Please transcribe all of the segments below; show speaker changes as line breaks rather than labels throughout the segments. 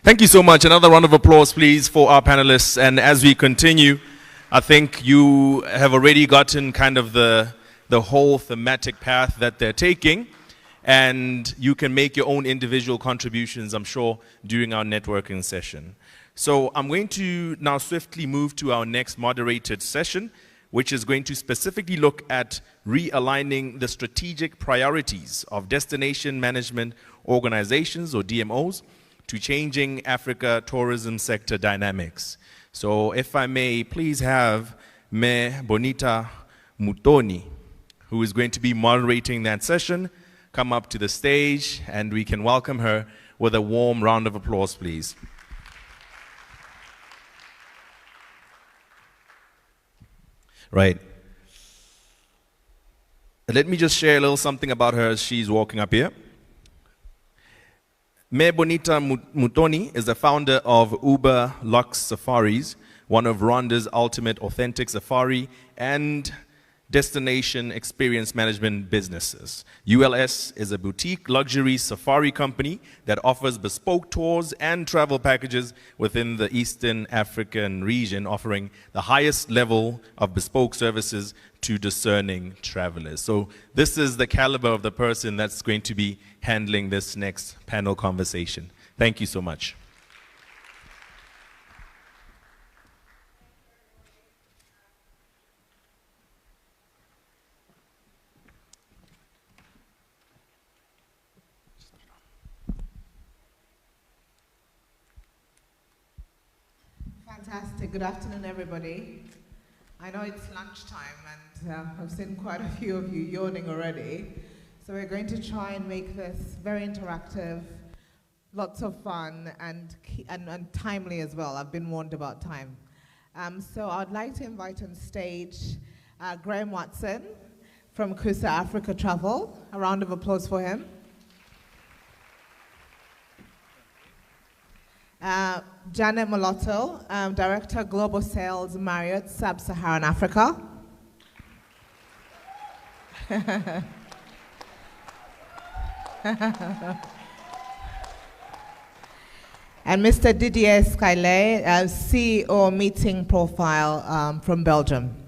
Thank you so much. Another round of applause, please, for our panelists. And as we continue, I think you have already gotten kind of the whole thematic path that they're taking. And you can make your own individual contributions, I'm sure, during our networking session. So I'm going to now swiftly move to our next moderated session, which is going to specifically look at realigning the strategic priorities of destination management organizations, or DMOs, to changing Africa tourism sector dynamics. So if I may please have Bonita Mutoni, who is going to be moderating that session, come up to the stage, and we can welcome her with a warm round of applause, please. Right. Let me just share a little something about her as she's walking up here. Bonita Mutoni is the founder of UberLuxe Safaris, one of Rwanda's ultimate authentic safari and destination experience management businesses. ULS is a boutique luxury safari company that offers bespoke tours and travel packages within the Eastern African region, offering the highest level of bespoke services to discerning travelers. So this is the caliber of the person that's going to be handling this next panel conversation. Thank you so much.
Fantastic. Good afternoon, everybody. I know it's lunchtime, and I've seen quite a few of you yawning already. So we're going to try and make this very interactive, lots of fun, and timely as well. I've been warned about time. So I'd like to invite on stage Graeme Watson from Kusa Africa Travel. A round of applause for him. Jeanette Moloto, Director Global Sales, Marriott, Sub-Saharan Africa. And Mr. Didier Scaillet, CEO Meeting Profile from Belgium.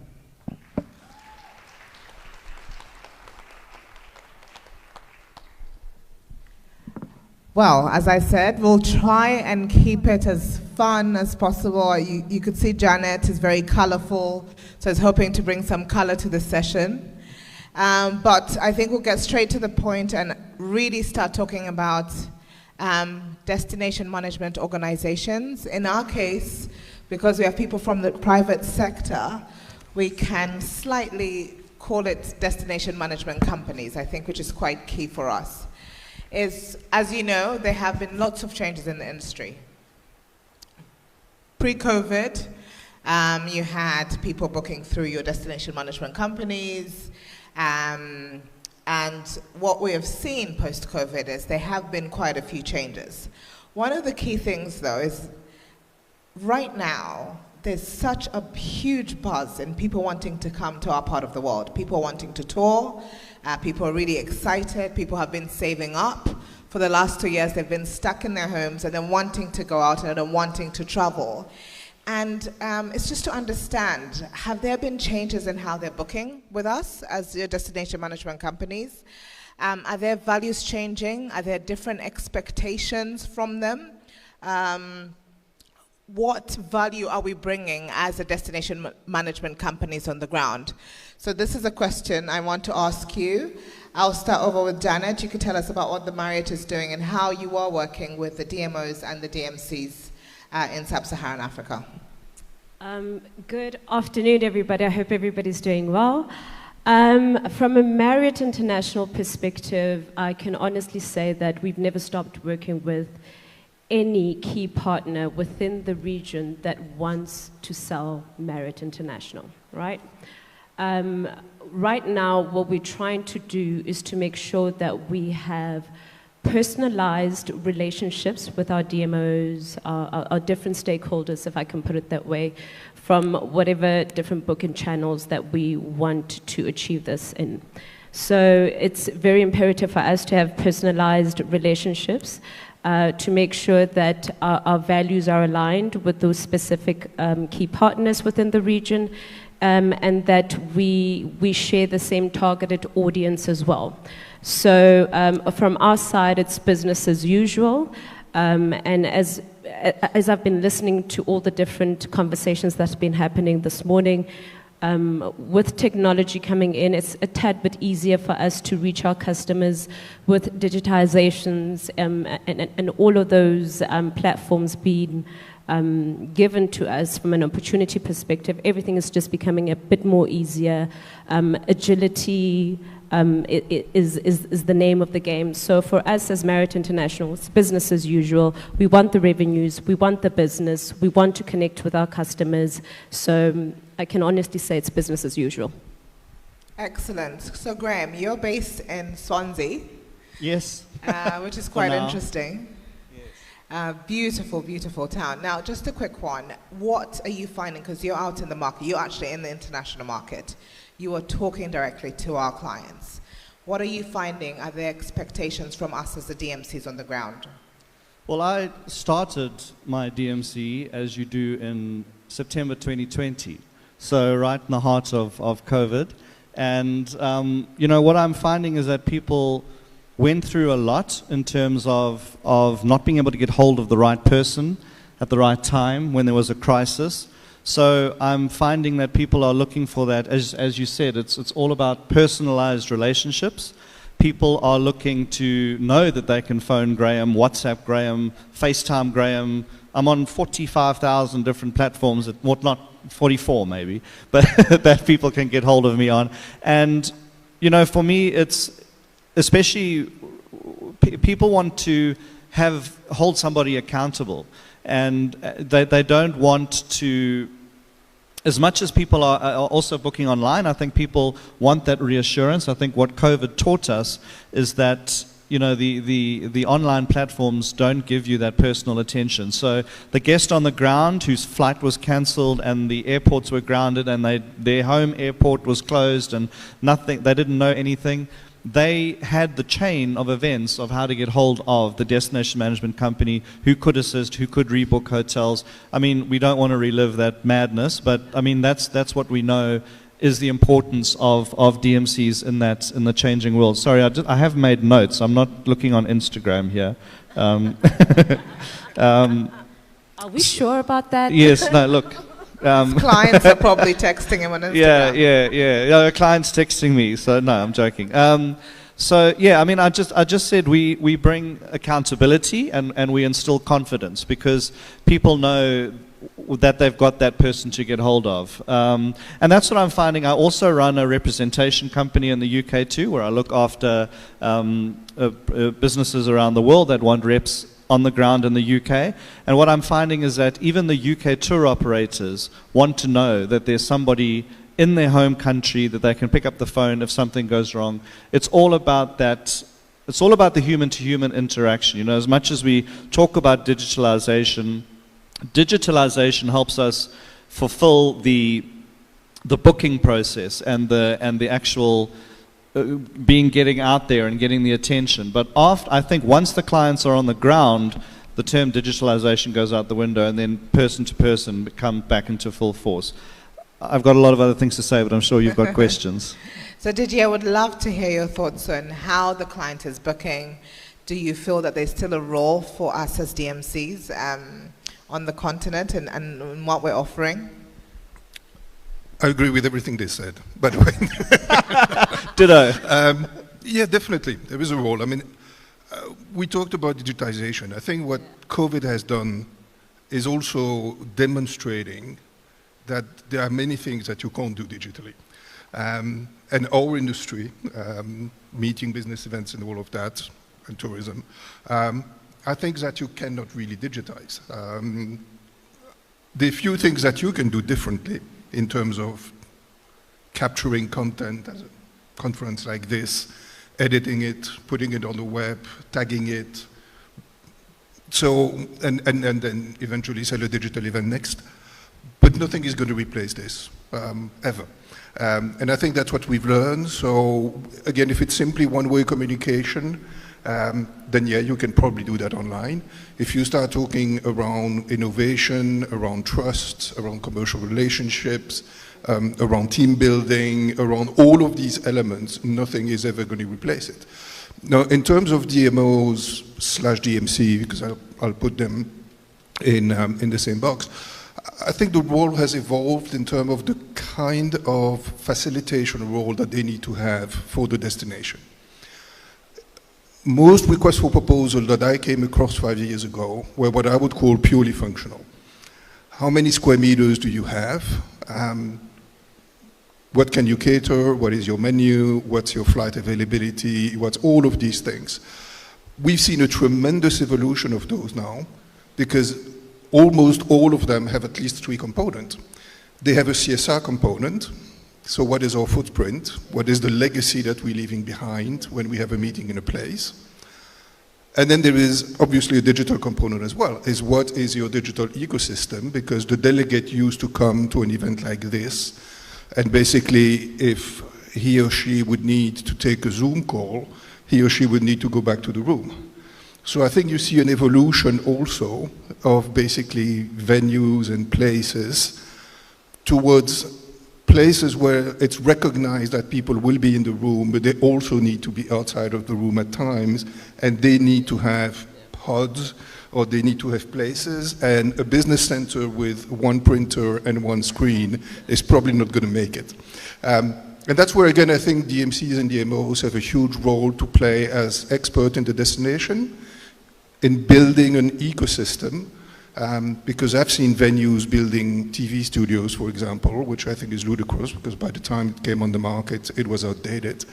Well, as I said, we'll try and keep it as fun as possible. You could see Jeanette is very colorful, so I was hoping to bring some color to the session. But I think we'll get straight to the point and really start talking about destination management organizations. In our case, because we have people from the private sector, we can slightly call it destination management companies, I think, which is quite key for us. As you know, there have been lots of changes in the industry. Pre-COVID, you had people booking through your destination management companies, and what we have seen post-COVID is there have been quite a few changes. One of the key things, though, is right now, there's such a huge buzz in people wanting to come to our part of the world, people wanting to tour. People are really excited. People have been saving up. For the last 2 years, they've been stuck in their homes and then wanting to go out and then wanting to travel. And it's just to understand, have there been changes in how they're booking with us as your destination management companies? Are their values changing? Are there different expectations from them? What value are we bringing as a destination management companies on the ground? So this is a question I want to ask you. I'll start over with Jeanette. You could tell us about what the Marriott is doing and how you are working with the DMOs and the DMCs in Sub-Saharan Africa.
Good afternoon, everybody. I hope everybody's doing well. From a Marriott International perspective, I can honestly say that we've never stopped working with any key partner within the region that wants to sell Marriott International, right? Right now, what we're trying to do is to make sure that we have personalized relationships with our DMOs, our different stakeholders, if I can put it that way, from whatever different booking channels that we want to achieve this in. So it's very imperative for us to have personalized relationships. to make sure that our values are aligned with those specific key partners within the region, and that we share the same targeted audience as well. So from our side, it's business as usual. And as I've been listening to all the different conversations that's been happening this morning, with technology coming in, it's a tad bit easier for us to reach our customers with digitizations and all of those platforms being given to us from an opportunity perspective. Everything is just becoming a bit more easier. Agility is the name of the game. So for us as Marriott International, it's business as usual. We want the revenues, we want the business, we want to connect with our customers. So I can honestly say it's business as usual.
Excellent. So Graeme, you're based in Swansea.
Yes.
Which is quite interesting. Beautiful, beautiful town. Now, just a quick one. What are you finding? Because you're out in the market. You're actually in the international market. You are talking directly to our clients. What are you finding are the expectations from us as the DMCs on the ground?
Well, I started my DMC, as you do, in September 2020. So right in the heart of COVID. And, you know, what I'm finding is that people went through a lot in terms of not being able to get hold of the right person at the right time when there was a crisis. So I'm finding that people are looking for that. As you said, it's all about personalized relationships. People are looking to know that they can phone Graeme, WhatsApp Graeme, FaceTime Graeme. I'm on 45,000 different platforms, well, not 44 maybe, but that people can get hold of me on. And, you know, for me, it's especially people want to hold somebody accountable. And they don't want to, as much as people are also booking online, I think people want that reassurance. I think what COVID taught us is that, you know, the online platforms don't give you that personal attention. So the guest on the ground whose flight was cancelled and the airports were grounded and their home airport was closed and nothing, they didn't know anything. They had the chain of events of how to get hold of the destination management company, who could assist, who could rebook hotels. I mean, we don't want to relive that madness, but I mean, that's what we know is the importance of DMCs in the changing world. Sorry, I have made notes. I'm not looking on Instagram here.
Are we sure about that?
Yes, no, look.
Clients are probably texting him on Instagram.
Yeah, clients texting me, so no, I'm joking. So yeah, I mean, I just said we bring accountability and we instill confidence because people know that they've got that person to get hold of. And that's what I'm finding. I also run a representation company in the UK too, where I look after businesses around the world that want reps on the ground in the UK. And what I'm finding is that even the UK tour operators want to know that there's somebody in their home country that they can pick up the phone if something goes wrong. It's all about that. It's all about the human-to-human interaction. You know, as much as we talk about digitalization helps us fulfill the booking process and the actual getting out there and getting the attention. But I think once the clients are on the ground, the term digitalization goes out the window and then person to person come back into full force. I've got a lot of other things to say, but I'm sure you've got questions.
So Didier, I would love to hear your thoughts on how the client is booking. Do you feel that there's still a role for us as DMCs on the continent and what we're offering?
I agree with everything they said, by the way.
Ditto.
Yeah, definitely. There is a role. I mean, we talked about digitization. I think what COVID has done is also demonstrating that there are many things that you can't do digitally. And our industry, meeting, business events and all of that, and tourism, are things that you cannot really digitize. There are few things that you can do differently in terms of capturing content as a conference like this, editing it, putting it on the web, tagging it, so, and then eventually sell a digital event next. But nothing is going to replace this, ever. And I think that's what we've learned. So again, if it's simply one-way communication, then yeah, you can probably do that online. If you start talking around innovation, around trust, around commercial relationships, around team building, around all of these elements, nothing is ever going to replace it. Now, in terms of DMOs / DMC, because I'll put them in the same box, I think the role has evolved in terms of the kind of facilitation role that they need to have for the destination. Most requests for proposal that I came across 5 years ago were what I would call purely functional. How many square meters do you have? What can you cater? What is your menu? What's your flight availability? What's all of these things? We've seen a tremendous evolution of those now, because almost all of them have at least 3 components. They have a CSR component. So what is our footprint? What is the legacy that we're leaving behind when we have a meeting in a place? And then there is obviously a digital component as well, is what is your digital ecosystem? Because the delegate used to come to an event like this, and basically if he or she would need to take a Zoom call, he or she would need to go back to the room. So I think you see an evolution also of basically venues and places towards places where it's recognized that people will be in the room, but they also need to be outside of the room at times, and they need to have pods, or they need to have places, and a business center with 1 printer and 1 screen is probably not going to make it. And that's where, again, I think DMCs and DMOs have a huge role to play as expert in the destination, in building an ecosystem, because I've seen venues building TV studios, for example, which I think is ludicrous, because by the time it came on the market, it was outdated.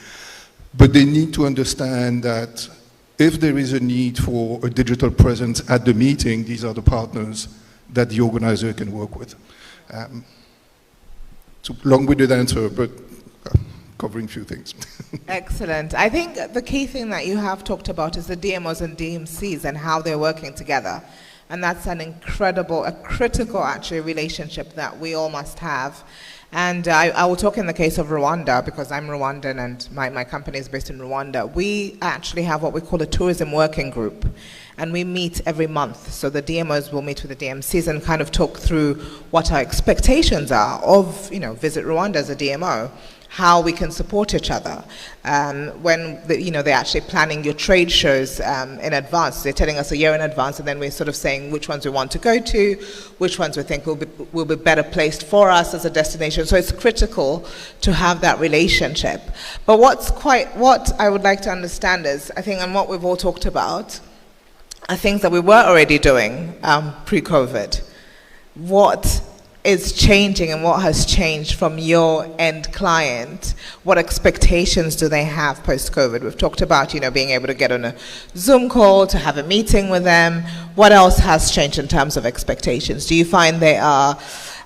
But they need to understand that if there is a need for a digital presence at the meeting, these are the partners that the organizer can work with. It's a long-winded answer, but covering a few things.
Excellent. I think the key thing that you have talked about is the DMOs and DMCs and how they're working together. And that's an incredible, a critical actually relationship that we all must have. And I will talk in the case of Rwanda, because I'm Rwandan and my company is based in Rwanda. We actually have what we call a tourism working group, and we meet every month. So the DMOs will meet with the DMCs and kind of talk through what our expectations are of, Visit Rwanda as a DMO, how we can support each other. When they're actually planning your trade shows in advance. They're telling us a year in advance, and then we're sort of saying which ones we want to go to, which ones we think will be better placed for us as a destination. So it's critical to have that relationship. But what I would like to understand is, I think, and what we've all talked about, are things that we were already doing pre-COVID. What is changing and what has changed from your end client? What expectations do they have post-COVID? We've talked about, being able to get on a Zoom call, to have a meeting with them. What else has changed in terms of expectations? Do you find they are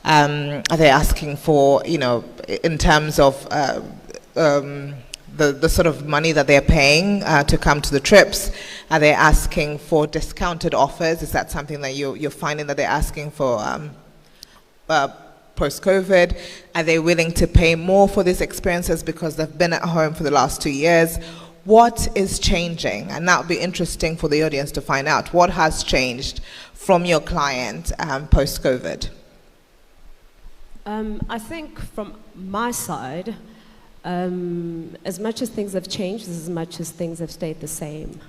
they asking for, in terms of the sort of money that they're paying to come to the trips? Are they asking for discounted offers? Is that something that you're finding that they're asking for post-COVID? Are they willing to pay more for these experiences because they've been at home for the last 2 years? What is changing? And that would be interesting for the audience to find out. What has changed from your client post-COVID?
I think from my side, as much as things have changed, as much as things have stayed the same.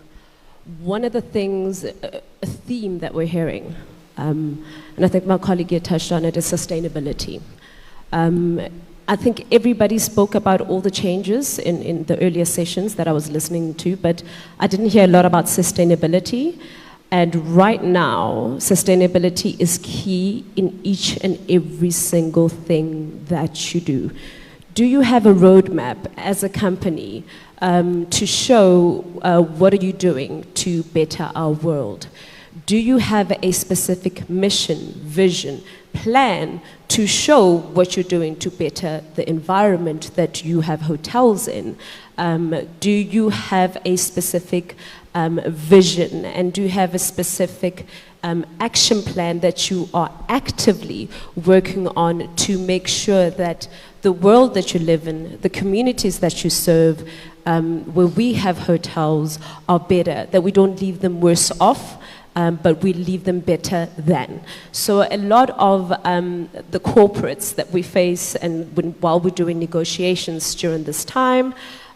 One of the things, a theme that we're hearing, and I think my colleague here touched on it, is sustainability. I think everybody spoke about all the changes in the earlier sessions that I was listening to, but I didn't hear a lot about sustainability. And right now, sustainability is key in each and every single thing that you do. Do you have a roadmap as a company to show what are you doing to better our world? Do you have a specific mission, vision, plan to show what you're doing to better the environment that you have hotels in? Do you have a specific vision, and do you have a specific action plan that you are actively working on to make sure that the world that you live in, the communities that you serve, where we have hotels, are better, that we don't leave them worse off, but we leave them better than. So a lot of the corporates that we face, and while we're doing negotiations during this time,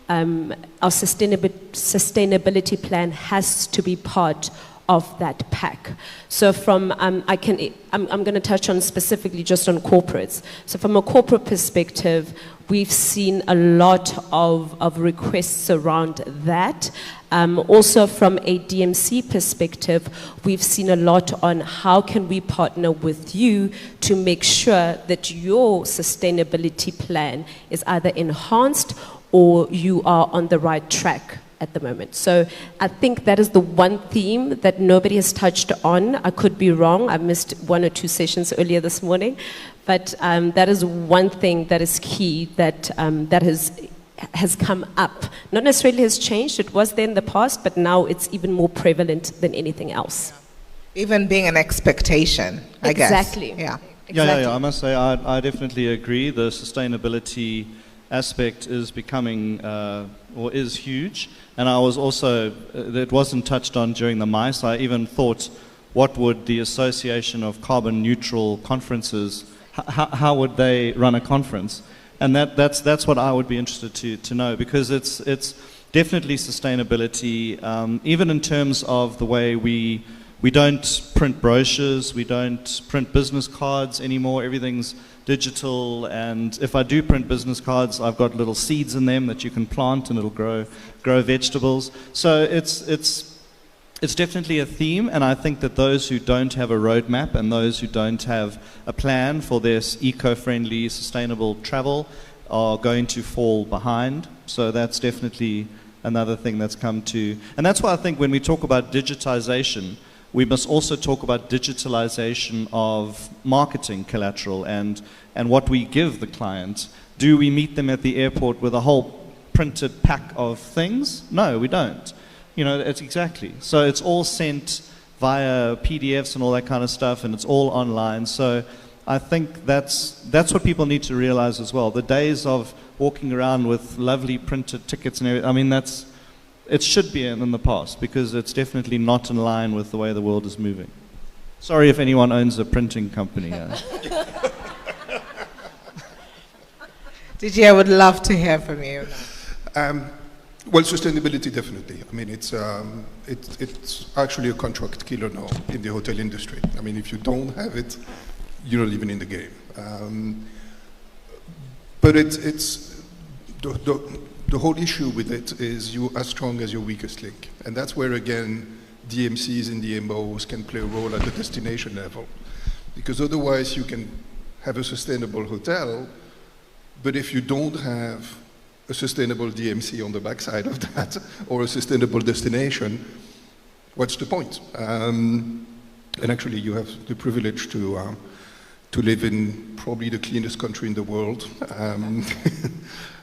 our sustainability plan has to be part of that pack. So from, I'm going to touch on specifically just on corporates. So from a corporate perspective, we've seen a lot of requests around that. Also from a DMC perspective, we've seen a lot on how can we partner with you to make sure that your sustainability plan is either enhanced or you are on the right track at the moment. So I think that is the one theme that nobody has touched on. I could be wrong. I missed 1 or 2 sessions earlier this morning. But that is one thing that is key that, that has come up. Not necessarily has changed. It was there in the past, but now it's even more prevalent than anything else.
Even being an expectation, I guess.
Exactly.
Yeah.
Exactly.
Yeah, I must say I definitely agree. The sustainability aspect is becoming, or is huge. And I was also, it wasn't touched on during the MICE. I even thought, what would the Association of Carbon Neutral Conferences, how would they run a conference? And that's what I would be interested to know, because it's definitely sustainability, even in terms of the way we don't print brochures, we don't print business cards anymore, everything's digital, and if I do print business cards, I've got little seeds in them that you can plant and it'll grow vegetables. So it's definitely a theme, and I think that those who don't have a roadmap and those who don't have a plan for this eco-friendly, sustainable travel are going to fall behind. So that's definitely another thing that's come to, and that's why I think when we talk about digitization, we must also talk about digitalization of marketing collateral and what we give the client. Do we meet them at the airport with a whole printed pack of things? No, we don't. You know, it's exactly. So it's all sent via PDFs and all that kind of stuff, and it's all online. So I think that's what people need to realize as well. The days of walking around with lovely printed tickets and everything, I mean, it should be in the past, because it's definitely not in line with the way the world is moving. Sorry if anyone owns a printing company.
Didier, I would love to hear from you.
Well, sustainability, definitely. I mean, it's actually a contract killer now in the hotel industry. I mean, if you don't have it, you're not even in the game. But it's the whole issue with it is you're as strong as your weakest link. And that's where, again, DMCs and DMOs can play a role at the destination level. Because otherwise you can have a sustainable hotel, but if you don't have a sustainable DMC on the backside of that, or a sustainable destination, what's the point? And actually you have the privilege to live in probably the cleanest country in the world.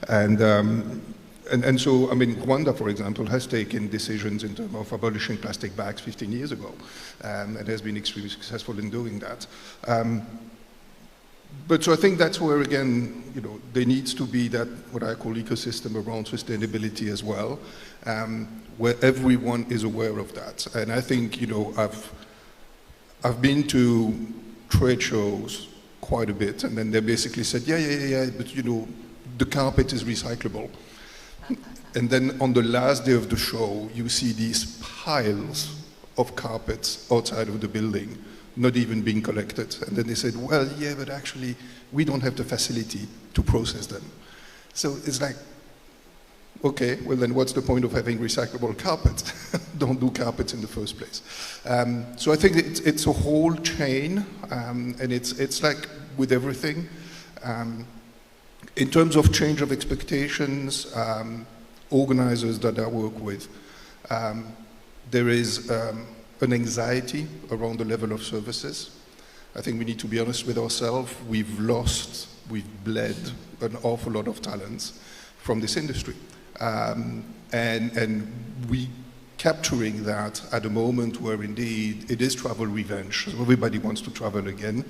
And so, I mean, Rwanda, for example, has taken decisions in terms of abolishing plastic bags 15 years ago, and has been extremely successful in doing that. But so I think that's where, again, you know, there needs to be that, what I call ecosystem around sustainability as well, where everyone is aware of that. And I think, you know, I've been to trade shows quite a bit, and then they basically said, yeah, but you know, the carpet is recyclable. And then on the last day of the show, you see these piles of carpets outside of the building, not even being collected. And then they said, well, yeah, but actually, we don't have the facility to process them. So it's like, okay, well then what's the point of having recyclable carpets? Don't do carpets in the first place. So I think it's a whole chain, and it's like with everything. In terms of change of expectations, organizers that I work with, there is an anxiety around the level of services. I think we need to be honest with ourselves. We've bled an awful lot of talents from this industry. And we capturing that at a moment where indeed it is travel revenge. So everybody wants to travel again.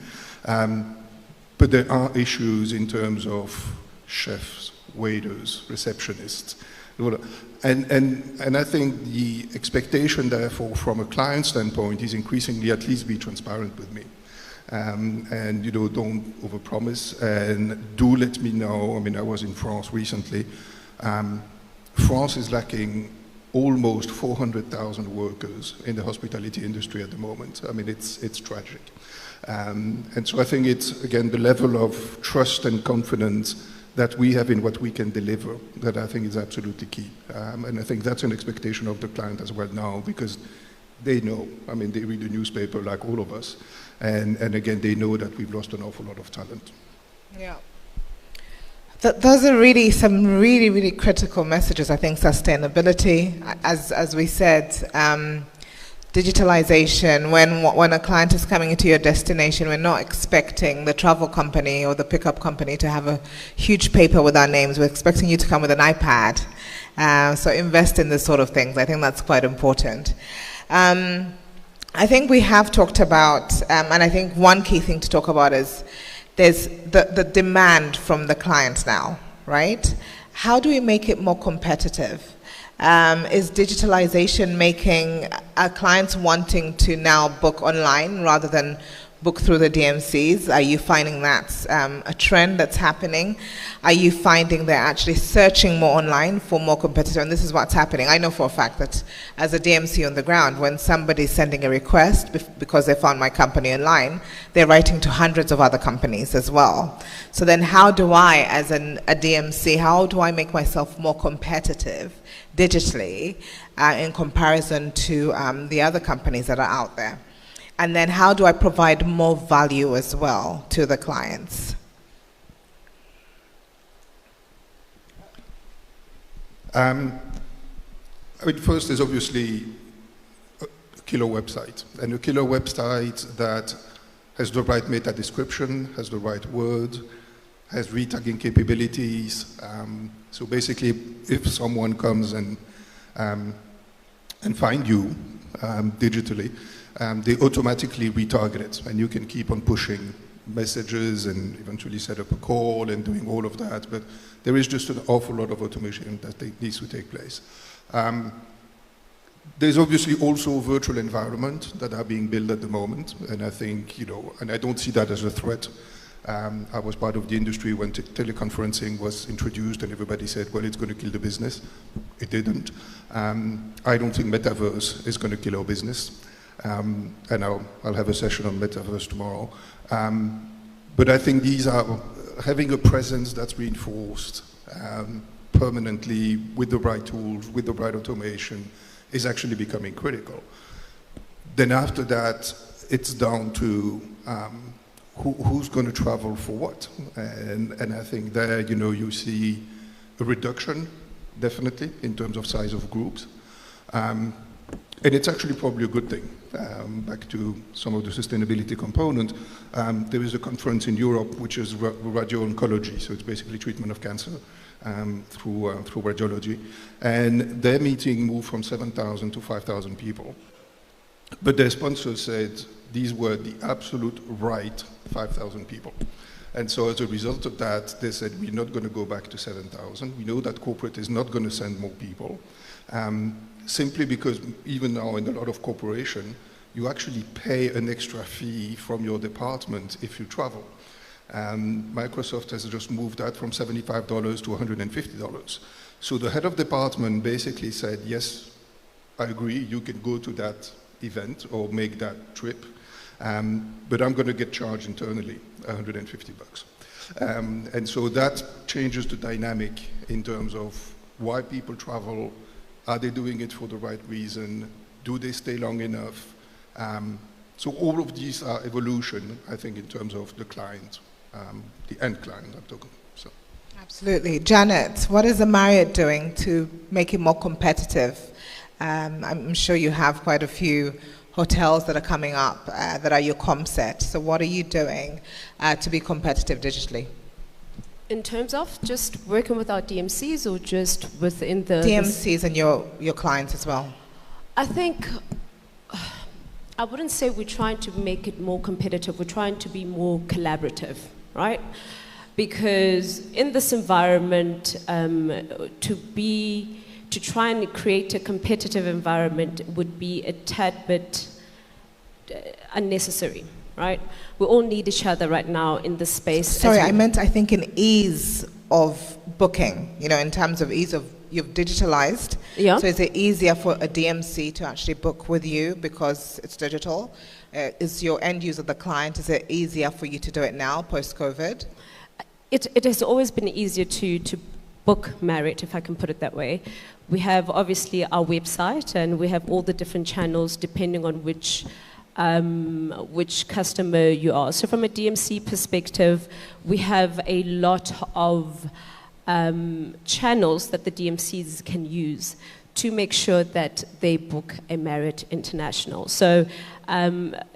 But there are issues in terms of chefs, waiters, receptionists. And I think the expectation, therefore, from a client standpoint is increasingly at least be transparent with me. And, don't overpromise, and do let me know. I mean, I was in France recently. France is lacking almost 400,000 workers in the hospitality industry at the moment. I mean, it's tragic. And so I think it's, again, the level of trust and confidence that we have in what we can deliver that I think is absolutely key. And I think that's an expectation of the client as well now, because they know, I mean, they read the newspaper like all of us. And again, they know that we've lost an awful lot of talent.
Yeah. Those are really some really, really critical messages. I think sustainability, as we said, digitalization. When a client is coming into your destination, we're not expecting the travel company or the pickup company to have a huge paper with our names. We're expecting you to come with an iPad. So invest in this sort of things. I think that's quite important. I think we have talked about, and I think one key thing to talk about is there's the demand from the clients now, right? How do we make it more competitive? Is digitalization making our clients wanting to now book online rather than book through the DMCs? Are you finding that's a trend that's happening? Are you finding they're actually searching more online for more competitive? And this is what's happening. I know for a fact that as a DMC on the ground, when somebody's sending a request because they found my company online, they're writing to hundreds of other companies as well. So then how do I, as a DMC, how do I make myself more competitive digitally in comparison to the other companies that are out there? And then how do I provide more value as well to the clients?
I mean, first is obviously a killer website. And a killer website that has the right meta description, has the right word, has retagging capabilities. So basically, if someone comes and find you digitally, they automatically retarget it, and you can keep on pushing messages and eventually set up a call and doing all of that, but there is just an awful lot of automation that needs to take place. There's obviously also virtual environment that are being built at the moment, and I think, and I don't see that as a threat. I was part of the industry when teleconferencing was introduced and everybody said, well, it's going to kill the business. It didn't. I don't think metaverse is going to kill our business. And I'll have a session on metaverse tomorrow. But I think these are having a presence that's reinforced permanently with the right tools, with the right automation, is actually becoming critical. Then after that, it's down to who's going to travel for what. And I think there, you see a reduction, definitely, in terms of size of groups. And it's actually probably a good thing. Back to some of the sustainability component, there is a conference in Europe which is radio-oncology, so it's basically treatment of cancer through radiology. And their meeting moved from 7,000 to 5,000 people. But their sponsor said these were the absolute right 5,000 people. And so as a result of that, they said, we're not going to go back to 7,000. We know that corporate is not going to send more people. Simply because even now in a lot of corporation, you actually pay an extra fee from your department if you travel. Microsoft has just moved that from $75 to $150. So the head of department basically said, yes, I agree, you can go to that event or make that trip, but I'm going to get charged internally $150. And so that changes the dynamic in terms of why people travel. Are they doing it for the right reason? Do they stay long enough? So all of these are evolution, I think, in terms of the client, the end client I'm talking. So.
Absolutely. Jeanette, what is the Marriott doing to make it more competitive? I'm sure you have quite a few hotels that are coming up that are your comp set. So what are you doing to be competitive digitally?
In terms of just working with our DMCs or just within the...
DMCs and your clients as well.
I think, I wouldn't say we're trying to make it more competitive. We're trying to be more collaborative, right? because in this environment, to try and create a competitive environment would be a tad bit unnecessary, right? We all need each other right now in this space.
Sorry, I meant, I think, in ease of booking, you know, in terms of ease of, you've digitalized.
Yeah.
So is it easier for a DMC to actually book with you because it's digital? Is your end user, the client, is it easier for you to do it now, post-COVID?
It has always been easier to book Marriott, if I can put it that way. We have obviously our website, and we have all the different channels depending on which customer you are. So from a DMC perspective, we have a lot of channels that the DMCs can use to make sure that they book a Marriott International. So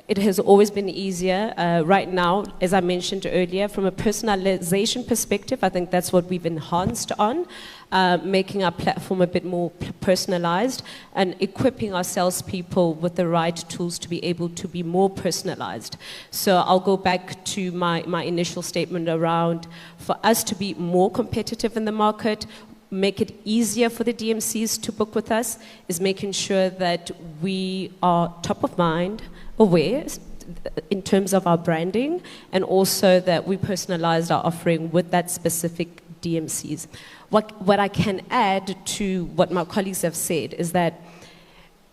it has always been easier. Right now, as I mentioned earlier, from a personalization perspective, I think that's what we've enhanced on, making our platform a bit more personalized and equipping our salespeople with the right tools to be able to be more personalized. So I'll go back to my initial statement around, for us to be more competitive in the market, make it easier for the DMCs to book with us, is making sure that we are top of mind, aware in terms of our branding, and also that we personalized our offering with that specific DMCs. What I can add to what my colleagues have said is that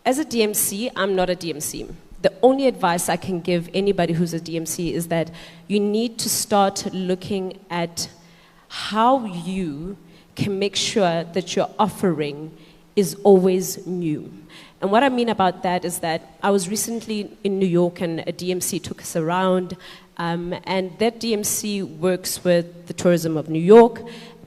as a DMC, I'm not a DMC. The only advice I can give anybody who's a DMC is that you need to start looking at how you can make sure that your offering is always new. And what I mean about that is that I was recently in New York and a DMC took us around, and that DMC works with the tourism of New York,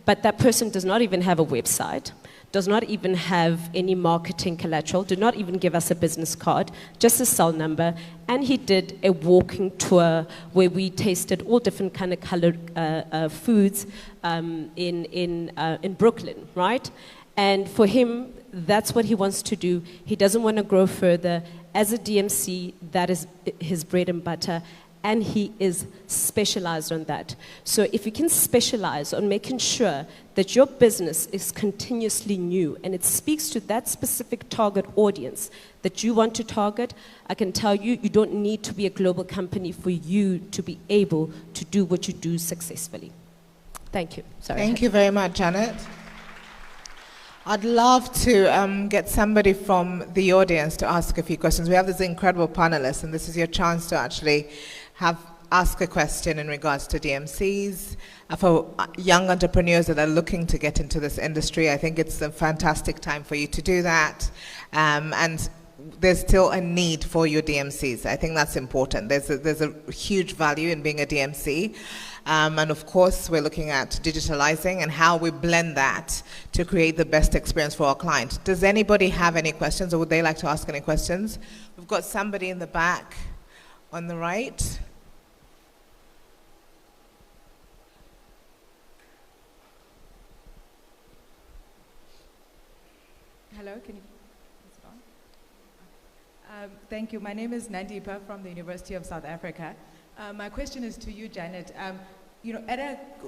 but that person does not even have a website, does not even have any marketing collateral, did not even give us a business card, just a cell number, and he did a walking tour where we tasted all different kind of colored foods in Brooklyn, right? And for him, that's what he wants to do. He doesn't want to grow further. As a DMC, that is his bread and butter, and he is specialized on that. So if you can specialize on making sure that your business is continuously new and it speaks to that specific target audience that you want to target, I can tell you, you don't need to be a global company for you to be able to do what you do successfully. Thank you. Sorry.
Thank you very much, Janet. I'd love to get somebody from the audience to ask a few questions. We have this incredible panelists, and this is your chance to actually ask a question in regards to DMCs. For young entrepreneurs that are looking to get into this industry, I think it's a fantastic time for you to do that. And there's still a need for your DMCs. I think that's important. There's a huge value in being a DMC. And of course, we're looking at digitalizing and how we blend that to create the best experience for our client. Does anybody have any questions, or would they like to ask any questions? We've got somebody in the back on the right.
Hello, can you? Is it on? Thank you. My name is Nandipa from the University of South Africa. My question is to you, Janet. You know,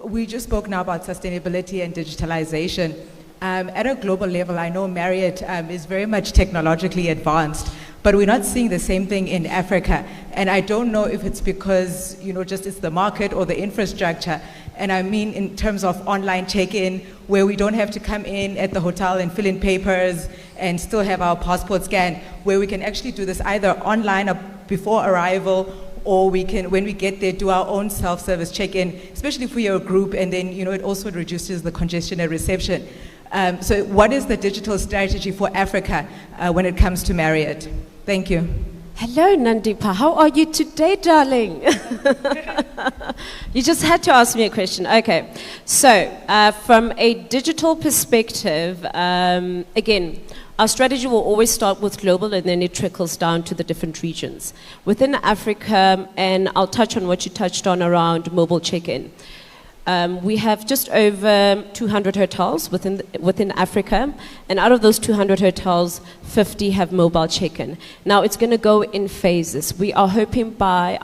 we just spoke now about sustainability and digitalization. At a global level, I know Marriott is very much technologically advanced, but we're not seeing the same thing in Africa. And I don't know if it's because, you know, just it's the market or the infrastructure. And I mean in terms of online check-in, where we don't have to come in at the hotel and fill in papers and still have our passport scanned, where we can actually do this either online or before arrival, or we can, when we get there, do our own self-service check-in, especially if we are a group, and then, you know, it also reduces the congestion at reception. So what is the digital strategy for Africa when it comes to Marriott? Thank you.
Hello, Nandipa. How are you today, darling? You just had to ask me a question. Okay. So, from a digital perspective, again, our strategy will always start with global, and then it trickles down to the different regions. Within Africa, and I'll touch on what you touched on around mobile check-in. We have just over 200 hotels within Africa, and out of those 200 hotels, 50 have mobile check-in. Now, it's going to go in phases. We are hoping by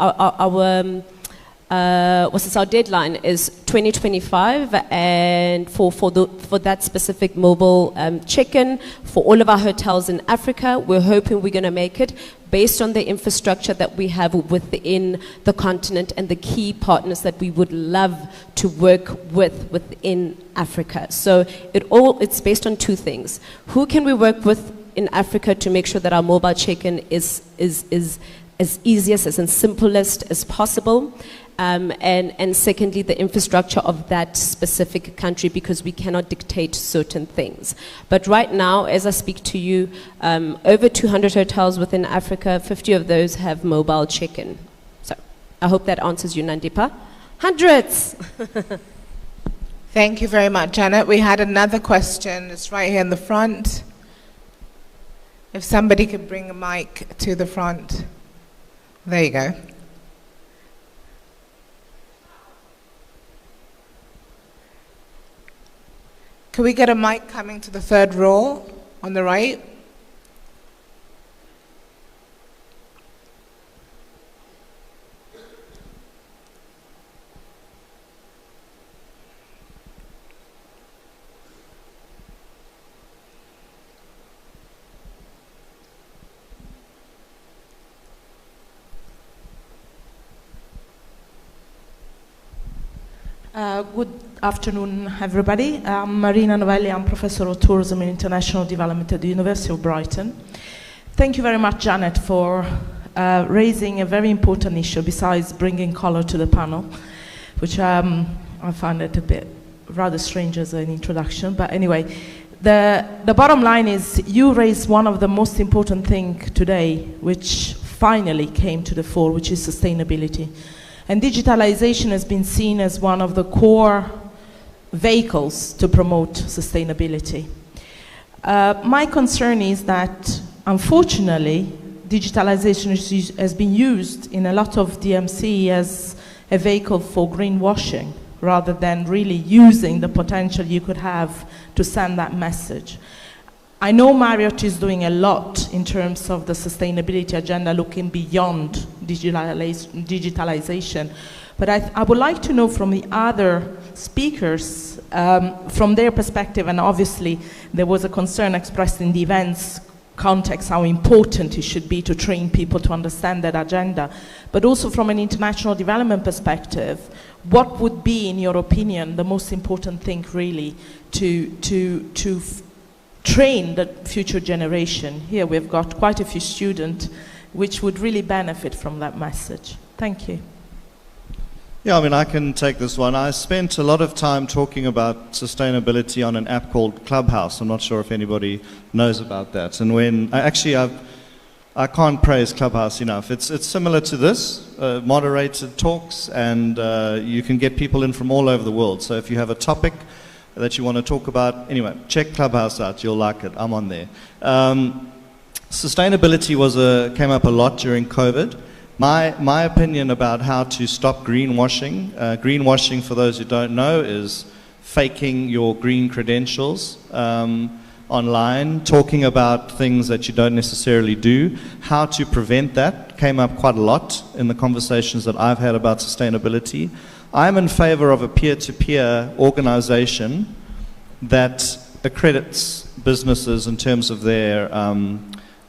our deadline is 2025, and for that specific mobile check-in for all of our hotels in Africa, we're hoping we're going to make it based on the infrastructure that we have within the continent and the key partners that we would love to work with within Africa. So it's based on two things. Who can we work with in Africa to make sure that our mobile check-in is as easiest, as simplest as possible? And secondly, the infrastructure of that specific country, because we cannot dictate certain things. But right now, as I speak to you, over 200 hotels within Africa, 50 of those have mobile check-in. So I hope that answers you, Nandipa. Hundreds!
Thank you very much, Janet. We had another question. It's right here in the front. If somebody could bring a mic to the front. There you go. Can we get a mic coming to the third row on the right?
Good afternoon, everybody. I'm Marina Novelli. I'm Professor of Tourism and International Development at the University of Brighton. Thank you very much, Janet, for raising a very important issue besides bringing color to the panel, which I find it a bit rather strange as an introduction. But anyway, the bottom line is you raised one of the most important things today, which finally came to the fore, which is sustainability. And digitalization has been seen as one of the core vehicles to promote sustainability. My concern is that, unfortunately, digitalization has been used in a lot of DMC as a vehicle for greenwashing, rather than really using the potential you could have to send that message. I know Marriott is doing a lot in terms of the sustainability agenda, looking beyond digitalization. But I would like to know from the other speakers, from their perspective, and obviously there was a concern expressed in the events context, how important it should be to train people to understand that agenda. But also from an international development perspective, what would be, in your opinion, the most important thing really to train the future generation? Here we've got quite a few students which would really benefit from that message. Thank you.
Yeah, I mean, I can take this one. I spent a lot of time talking about sustainability on an app called Clubhouse. I'm not sure if anybody knows about that. And when I can't praise Clubhouse enough. It's similar to this, moderated talks, and you can get people in from all over the world. So if you have a topic that you want to talk about, anyway, check Clubhouse out. You'll like it. I'm on there. Sustainability came up a lot during COVID. My opinion about how to stop greenwashing. Greenwashing, for those who don't know, is faking your green credentials online, talking about things that you don't necessarily do. How to prevent that came up quite a lot in the conversations that I've had about sustainability. I'm in favor of a peer-to-peer organization that accredits businesses in terms of their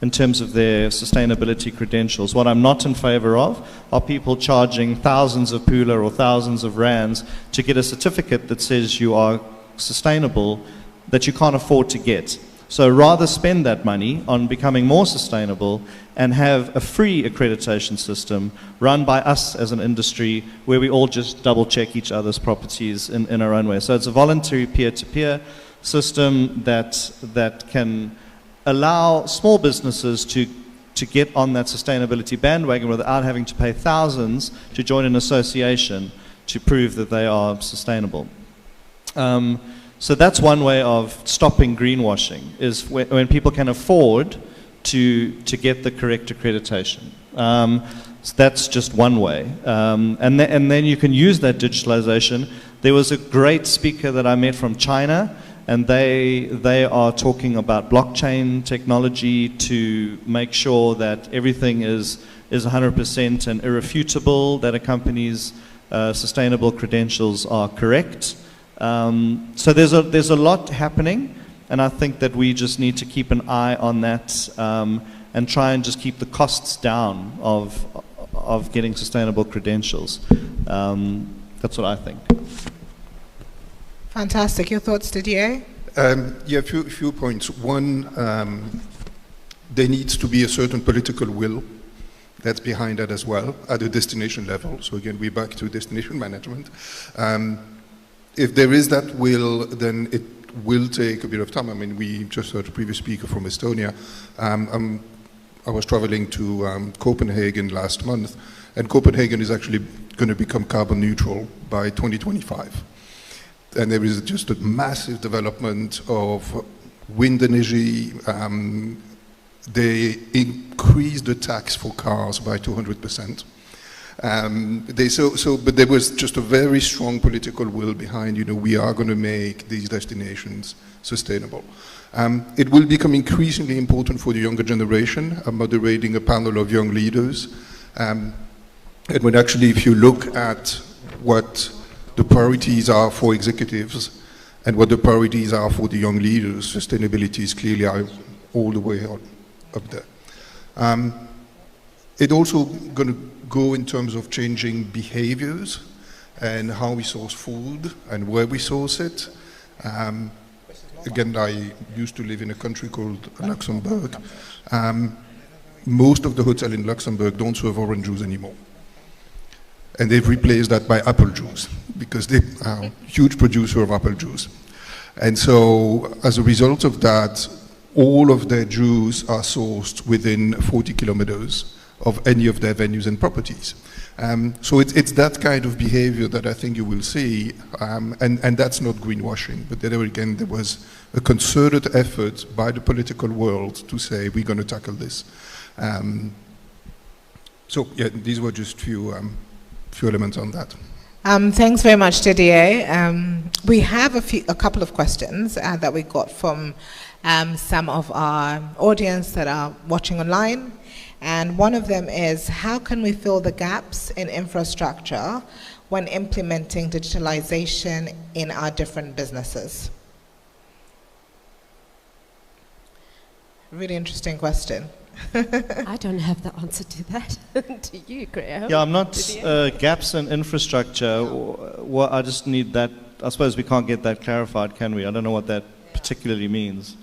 sustainability credentials. What I'm not in favor of are people charging thousands of pula or thousands of rands to get a certificate that says you are sustainable that you can't afford to get. So rather spend that money on becoming more sustainable and have a free accreditation system run by us as an industry where we all just double check each other's properties in our own way. So it's a voluntary peer-to-peer system that can allow small businesses to get on that sustainability bandwagon without having to pay thousands to join an association to prove that they are sustainable. So that's one way of stopping greenwashing, is when people can afford to get the correct accreditation. So that's just one way. And then you can use that digitalization. There was a great speaker that I met from China, and they are talking about blockchain technology to make sure that everything is 100% and irrefutable, that accompanies sustainable credentials are correct. So there's a lot happening, and I think that we just need to keep an eye on that and try and just keep the costs down of getting sustainable credentials. That's what I think.
Fantastic. Your thoughts, Didier?
Yeah, a few points. One, there needs to be a certain political will that's behind that as well at the destination level. So again, we're back to destination management. If there is that will, then it will take a bit of time. I mean, we just heard a previous speaker from Estonia. I was traveling to Copenhagen last month, and Copenhagen is actually going to become carbon neutral by 2025. And there is just a massive development of wind energy. They increased the tax for cars by 200%. But there was just a very strong political will behind, we are going to make these destinations sustainable. It will become increasingly important for the younger generation. I'm moderating a panel of young leaders. And when actually, if you look at what the priorities are for executives and what the priorities are for the young leaders, sustainability is clearly all the way up there. It's also going to go in terms of changing behaviors and how we source food and where we source it. Again, I used to live in a country called Luxembourg. Most of the hotels in Luxembourg don't serve orange juice anymore. And they've replaced that by apple juice because they are a huge producer of apple juice. And so as a result of that, all of their juice are sourced within 40 kilometers of any of their venues and properties. So it's that kind of behavior that I think you will see, and that's not greenwashing, but there again, there was a concerted effort by the political world to say, we're going to tackle this. So yeah, these were just few elements on that.
Thanks very much, Didier. We have a couple of questions that we got from some of our audience that are watching online. And one of them is, how can we fill the gaps in infrastructure when implementing digitalization in our different businesses? Really interesting question.
I don't have the answer to that. To you, Graeme.
Yeah, I'm not gaps in infrastructure. Well, I just need that. I suppose we can't get that clarified, can we? I don't know what that particularly means.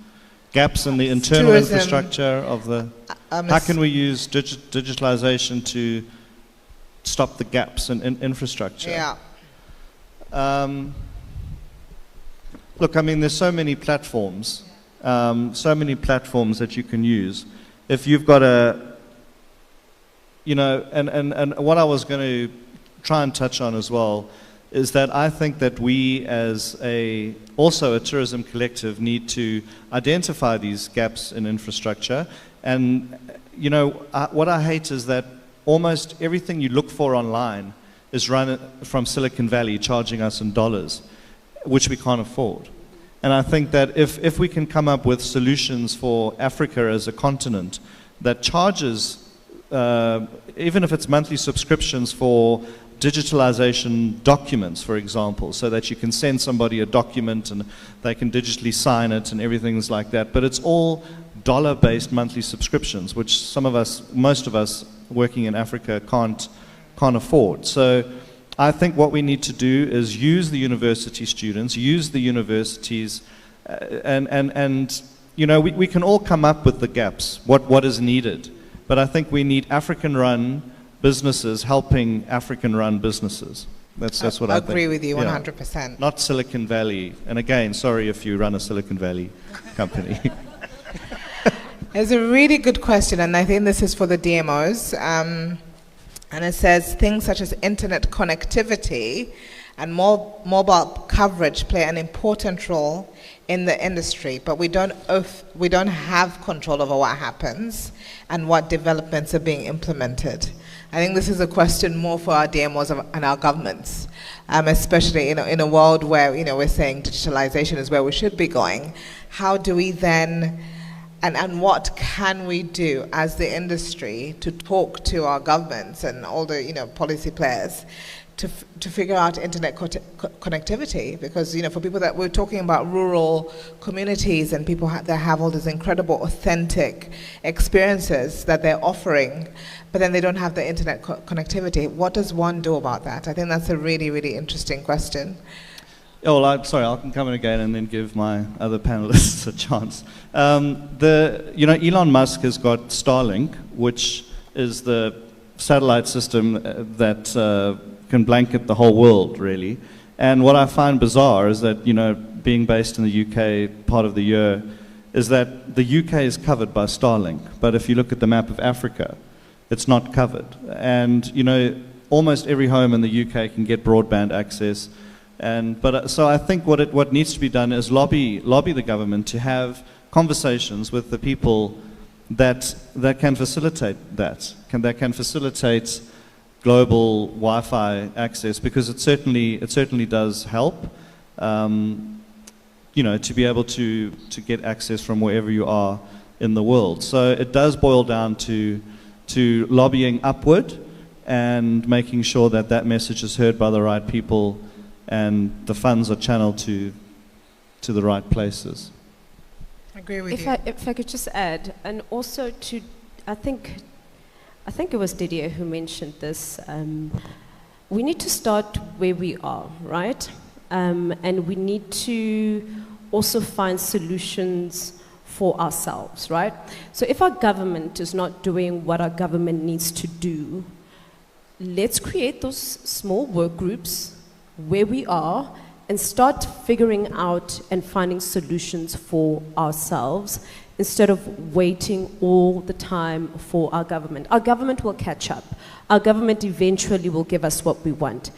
Gaps in the internal
tourism,
infrastructure of the... how can we use digitalization to stop the gaps in infrastructure?
Yeah.
Look, I mean, there's so many platforms that you can use. If you've got and what I was going to try and touch on as well is that I think that we as also a tourism collective need to identify these gaps in infrastructure. And, what I hate is that almost everything you look for online is run from Silicon Valley charging us in dollars, which we can't afford. And I think that if we can come up with solutions for Africa as a continent that charges, even if it's monthly subscriptions for digitalization documents, for example, so that you can send somebody a document and they can digitally sign it and everything's like that. But it's all dollar-based monthly subscriptions, which most of us working in Africa can't afford. So I think what we need to do is use the university students, use the universities, we can all come up with the gaps, what is needed. But I think we need African-run businesses helping African-run businesses. That's what I think.
I agree with you 100%.
Yeah. Not Silicon Valley. And again, sorry if you run a Silicon Valley company.
It's a really good question, and I think this is for the DMOs. And it says things such as internet connectivity and mobile coverage play an important role in the industry, but we don't have control over what happens and what developments are being implemented. I think this is a question more for our DMOs and our governments, especially in a world where we're saying digitalization is where we should be going. How do we then, and what can we do as the industry to talk to our governments and all the policy players to figure out internet connectivity, because for people that we're talking about rural communities and people that have all these incredible authentic experiences that they're offering, but then they don't have the internet connectivity. What does one do about that? I think that's a really, really interesting question.
Oh, well, sorry, I can come in again and then give my other panelists a chance. Elon Musk has got Starlink, which is the satellite system that can blanket the whole world, really. And what I find bizarre is that, being based in the UK part of the year, is that the UK is covered by Starlink. But if you look at the map of Africa, it's not covered. And, almost every home in the UK can get broadband access. So I think what needs to be done is lobby the government to have conversations with the people that can facilitate that can facilitate global Wi-Fi access, because it certainly does help. To be able to get access from wherever you are in the world. So it does boil down to lobbying upward and making sure that message is heard by the right people and the funds are channeled to the right places.
I agree with you.
If I could just add, and also I think it was Didier who mentioned this. We need to start where we are, right? And we need to also find solutions for ourselves, right? So if our government is not doing what our government needs to do, let's create those small work groups where we are and start figuring out and finding solutions for ourselves instead of waiting all the time for our government. Our government will catch up. Our government eventually will give us what we want.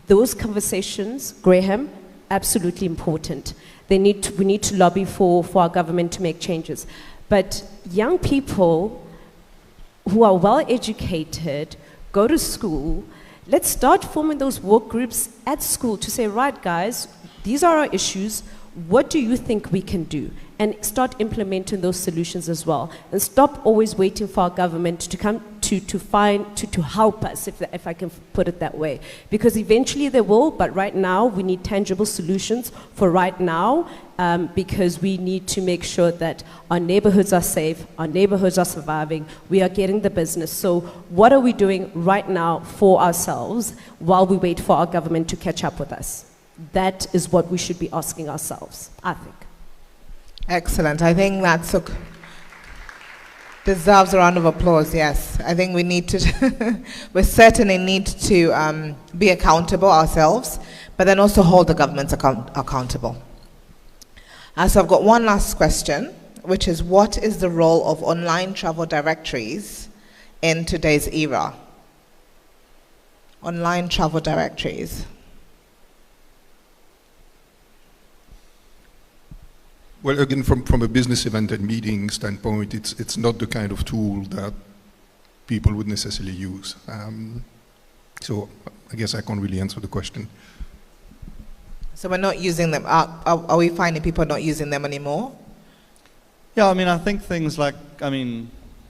Those conversations, Graeme, absolutely important. We need to lobby for our government to make changes. But young people who are well educated, go to school, let's start forming those work groups at school to say, right guys, these are our issues, what do you think we can do? And start implementing those solutions as well. And stop always waiting for our government to come to help us, if I can put it that way. Because eventually they will, but right now we need tangible solutions for right now, because we need to make sure that our neighborhoods are safe, our neighborhoods are surviving, we are getting the business. So what are we doing right now for ourselves while we wait for our government to catch up with us? That is what we should be asking ourselves, I think.
Excellent. I think that's deserves a round of applause, yes. I think we need to, we certainly need to be accountable ourselves, but then also hold the governments accountable. So I've got one last question, which is, what is the role of online travel directories in today's era? Online travel directories.
Well, again, from a business event and meeting standpoint, it's not the kind of tool that people would necessarily use. So I guess I can't really answer the question.
So we're not using them. Are we finding people not using them anymore?
Yeah, I think things like,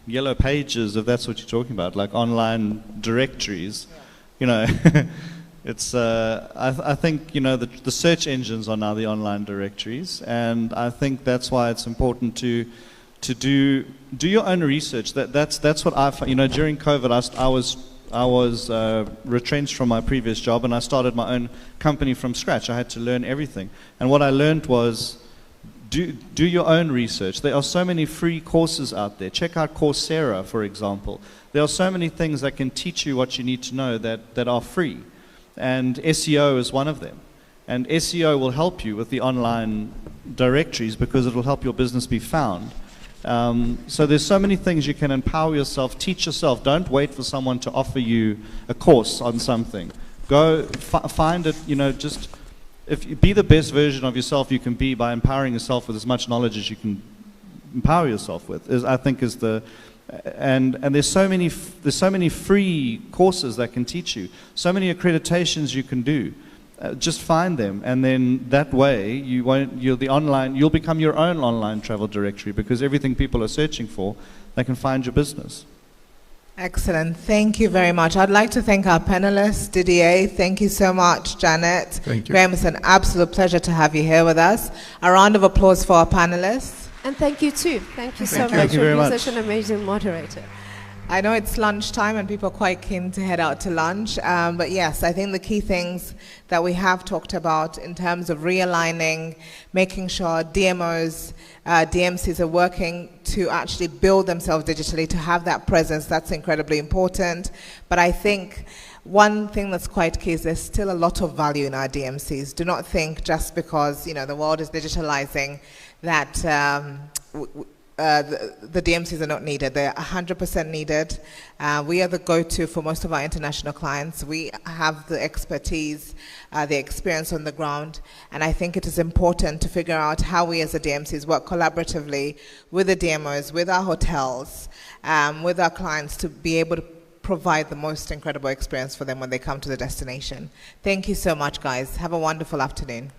yellow pages, if that's what you're talking about, like online directories, It's, I think, the search engines are now the online directories, and I think that's why it's important to do your own research. That's what I found. During COVID, I was retrenched from my previous job, and I started my own company from scratch. I had to learn everything, and what I learned was do your own research. There are so many free courses out there. Check out Coursera, for example. There are so many things that can teach you what you need to know that are free. And SEO is one of them. And SEO will help you with the online directories because it will help your business be found. So there's so many things you can empower yourself, teach yourself. Don't wait for someone to offer you a course on something. Go find it, be the best version of yourself you can be by empowering yourself with as much knowledge as you can empower yourself with, and there's so many free courses that can teach you, so many accreditations you can do. Just find them, and then that way you'll become your own online travel directory, because everything people are searching for, they can find your business.
Excellent. Thank you very much. I'd like to thank our panelists. Didier, thank you so much. Janet.
Thank you.
Graeme, it's an absolute pleasure to have you here with us. A round of applause for our panelists.
And thank you too. Thank you so much
Thank you
for
very
being
much.
such an amazing moderator.
I know it's lunchtime and people are quite keen to head out to lunch, but yes, I think the key things that we have talked about in terms of realigning, making sure DMOs, DMCs are working to actually build themselves digitally, to have that presence, that's incredibly important. But I think one thing that's quite key is there's still a lot of value in our DMCs. Do not think just because the world is digitalizing that the DMCs are not needed. They're 100% needed. We are the go-to for most of our international clients. We have the expertise, the experience on the ground, and I think it is important to figure out how we as the DMCs work collaboratively with the DMOs, with our hotels, with our clients to be able to provide the most incredible experience for them when they come to the destination. Thank you so much, guys. Have a wonderful afternoon.